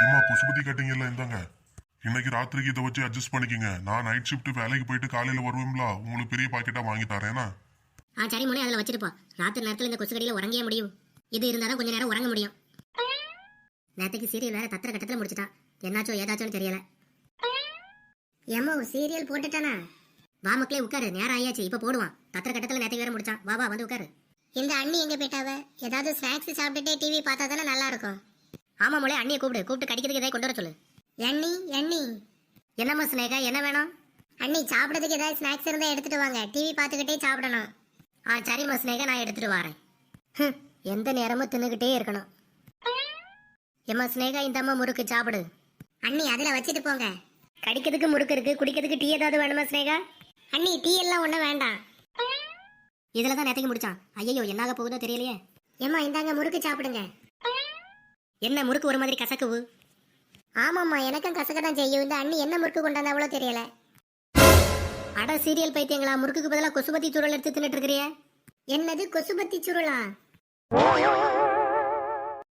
இம்மா குசுபதி கட்டிங்கல்ல இந்தாங்க. இன்னைக்கு ராத்திரிக்கு இதை வச்சு அட்ஜஸ்ட் பண்ணிக்கங்க. நான் நைட் ஷிஃப்ட் வேலைக்கு போயிட்டு காலையில வருவேங்களா, உங்களுக்கு பெரிய பாக்கெட்டா வாங்கி தரேனா? சரி மோனே, அதில் வச்சிருப்பா. ராத்திரி நேரத்தில் இந்த கொசு கடியில் உறங்கவே முடியும். இது இருந்தால் தான் கொஞ்ச நேரம் உறங்க முடியும். நேற்றுக்கு சீரியல் வேற தத்திர கட்டத்தில் முடிச்சிட்டான். என்னாச்சோ ஏதாச்சோன்னு தெரியல. ஏம்மா சீரியல் போட்டுட்டானா? வா மக்களே உட்காரு, நேரம் ஆயாச்சு, இப்போ போடுவான். தத்திர கட்டத்தில் நேற்றுக்கு வேற முடிச்சான். வா வா வந்து உட்காரு. இந்த அண்ணி எங்க போயிட்டாவ? ஏதாவது ஸ்நாக்ஸ் சாப்பிட்டுட்டே டிவி பார்த்தா தானே நல்லா இருக்கும். ஆமா மோளே, அண்ணியை கூப்பிட்டு கடிக்கிறதுக்கு ஏதாவது கொண்டு வர சொல்லு. எண்ணி எண்ணி. என்னம்மா ஸ்னேகா, என்ன வேணும்? அண்ணி சாப்பிட்றதுக்கு ஏதாவது ஸ்நாக்ஸ் இருந்தால் எடுத்துட்டு வாங்க, டிவி பார்த்துக்கிட்டே சாப்பிடணும். சரிம்மா ஸ்னேகா, நான் எடுத்துட்டு வரேன். எந்த நேரமும் தின்னுக்கிட்டே இருக்கணும். எம்மா ஸ்னேகா, இந்த அம்மா முறுக்கு சாப்பிடு. அண்ணி அதில் வச்சுட்டு போங்க. கடிக்கிறதுக்கு முறுக்கு இருக்கு, குடிக்கிறதுக்கு டீ ஏதாவது வேணுமா ஸ்னேகா? அண்ணி டீ எல்லாம் ஒன்றும் வேண்டாம். இதில் தான் நேற்றுக்கு முடிச்சான். ஐயோ என்னாக போகுதோ தெரியலையே. ஏம்மா இந்தாங்க முறுக்கு சாப்பிடுங்க. என்ன முறுக்கு ஒரு மாதிரி கசக்குவு? ஆமாம்மா, எனக்கும் கசக்க தான் செய்யும். இந்த அண்ணி என்ன முறுக்கு கொண்டாந்து அவ்வளோ தெரியல. அட சீரியல் பைத்தியங்களா, முறுக்குக்கு பதிலாக கொசுபத்தி சுருள் எடுத்து தின்னுட்டு இருக்கிறிய? என்னது கொசுபத்தி சுருளா?